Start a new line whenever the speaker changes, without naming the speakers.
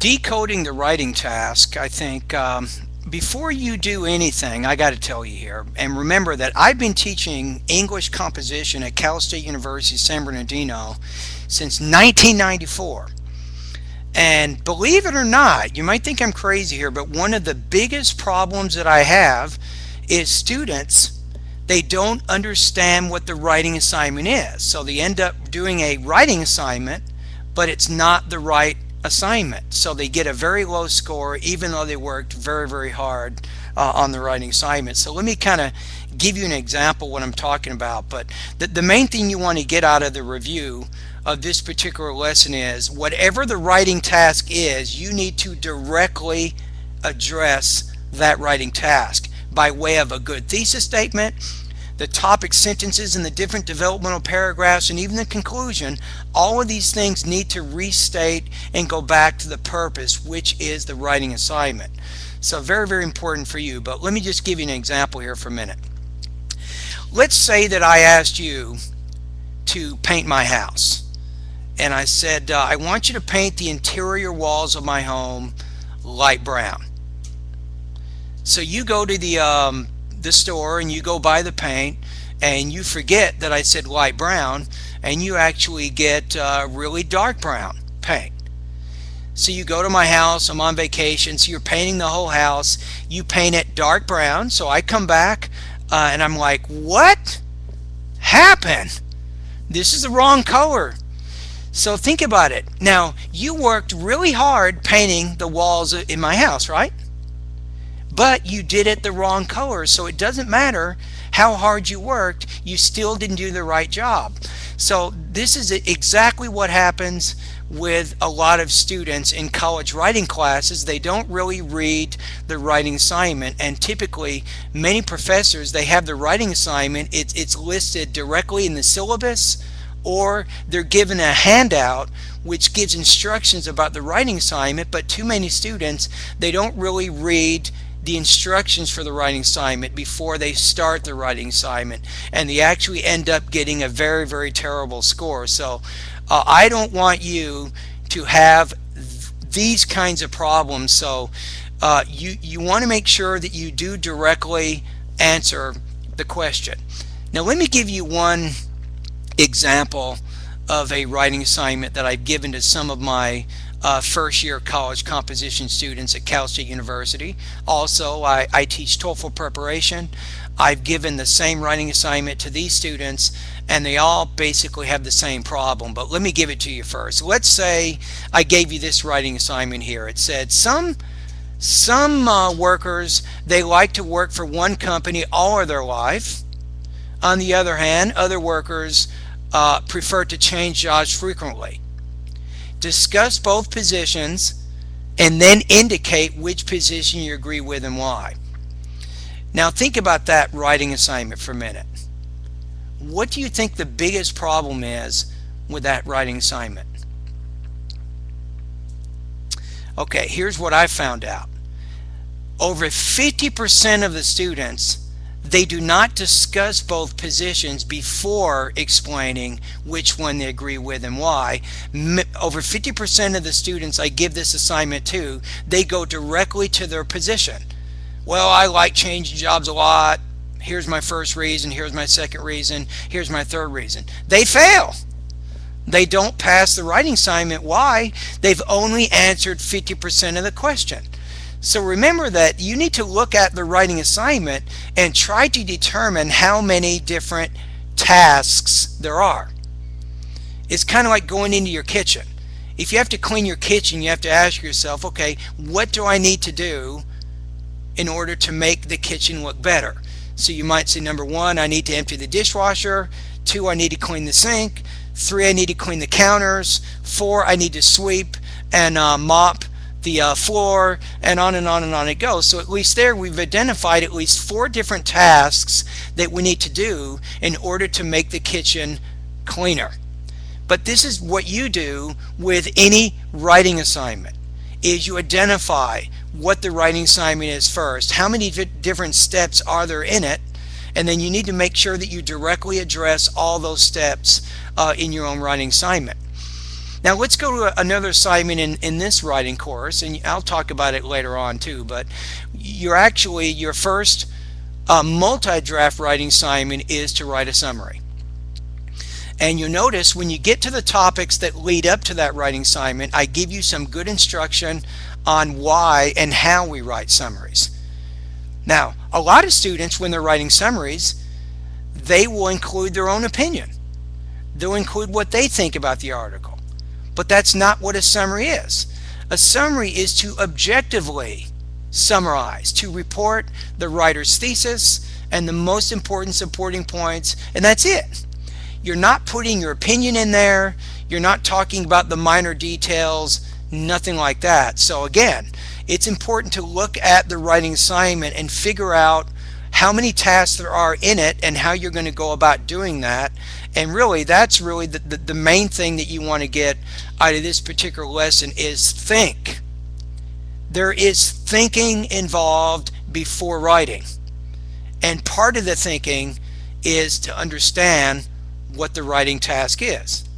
Decoding the writing task, I think, before you do anything, I got to tell you here, and remember that I've been teaching English composition at Cal State University San Bernardino since 1994. And believe it or not, you might think I'm crazy here, but one of the biggest problems that I have is students, they don't understand what the writing assignment is. So they end up doing a writing assignment, but it's not the right assignment. So they get a very low score even though they worked very, very hard on the writing assignment. So let me kind of give you an example what I'm talking about. But the main thing you want to get out of the review of this particular lesson is whatever the writing task is, you need to directly address that writing task by way of a good thesis statement, the topic sentences and the different developmental paragraphs, and even the conclusion. All of these things need to restate and go back to the purpose, which is the writing assignment. So very, very important for you. But let me just give you an example here for a minute. Let's say that I asked you to paint my house. And I said, I want you to paint the interior walls of my home light brown. So you go to the store and you go buy the paint, and you forget that I said light brown, and you actually get really dark brown paint. So you go to my house, I'm on vacation, so you're painting the whole house, you paint it dark brown. So I come back and I'm like, what happened? This is the wrong color. So think about it. Now, you worked really hard painting the walls in my house, right? But you did it the wrong color. So it doesn't matter how hard you worked, you still didn't do the right job. So this is exactly what happens with a lot of students in college writing classes. They don't really read the writing assignment, and typically many professors, they have the writing assignment, it's listed directly in the syllabus, or they're given a handout which gives instructions about the writing assignment, but too many students, they don't really read the instructions for the writing assignment before they start the writing assignment, and they actually end up getting a very, very terrible score. So I don't want you to have these kinds of problems. So you want to make sure that you do directly answer the question. Now let me give you one example of a writing assignment that I've given to some of my first year college composition students at Cal State University. Also, I teach TOEFL preparation. I've given the same writing assignment to these students, and they all basically have the same problem. But let me give it to you first. Let's say I gave you this writing assignment here. It said some workers, they like to work for one company all of their life. On the other hand, other workers prefer to change jobs frequently. Discuss both positions and then indicate which position you agree with and why. Now think about that writing assignment for a minute. What do you think the biggest problem is with that writing assignment? Okay, here's what I found out. Over 50% of the students, they do not discuss both positions before explaining which one they agree with and why. Over 50% of the students I give this assignment to, they go directly to their position. Well, I like changing jobs a lot. Here's my first reason. Here's my second reason. Here's my third reason. They fail. They don't pass the writing assignment. Why? They've only answered 50% of the question. So remember that you need to look at the writing assignment and try to determine how many different tasks there are. It's kind of like going into your kitchen. If you have to clean your kitchen, you have to ask yourself, okay, what do I need to do in order to make the kitchen look better? So you might say, number one, I need to empty the dishwasher. 2, I need to clean the sink. 3, I need to clean the counters. 4, I need to sweep and mop the floor, and on and on and on it goes. So at least there we've identified at least 4 different tasks that we need to do in order to make the kitchen cleaner. But this is what you do with any writing assignment, is you identify what the writing assignment is first, how many different steps are there in it, and then you need to make sure that you directly address all those steps in your own writing assignment. Now let's go to another assignment in this writing course, and I'll talk about it later on too, but your first multi-draft writing assignment is to write a summary. And you'll notice when you get to the topics that lead up to that writing assignment, I give you some good instruction on why and how we write summaries. Now, a lot of students, when they're writing summaries, they will include their own opinion. They'll include what they think about the article. But that's not what a summary is. A summary is to objectively summarize, to report the writer's thesis and the most important supporting points, and that's it. You're not putting your opinion in there. You're not talking about the minor details, nothing like that. So again, it's important to look at the writing assignment and figure out how many tasks there are in it and how you're going to go about doing that. And really, that's really the main thing that you want to get out of this particular lesson is think. There is thinking involved before writing. And part of the thinking is to understand what the writing task is.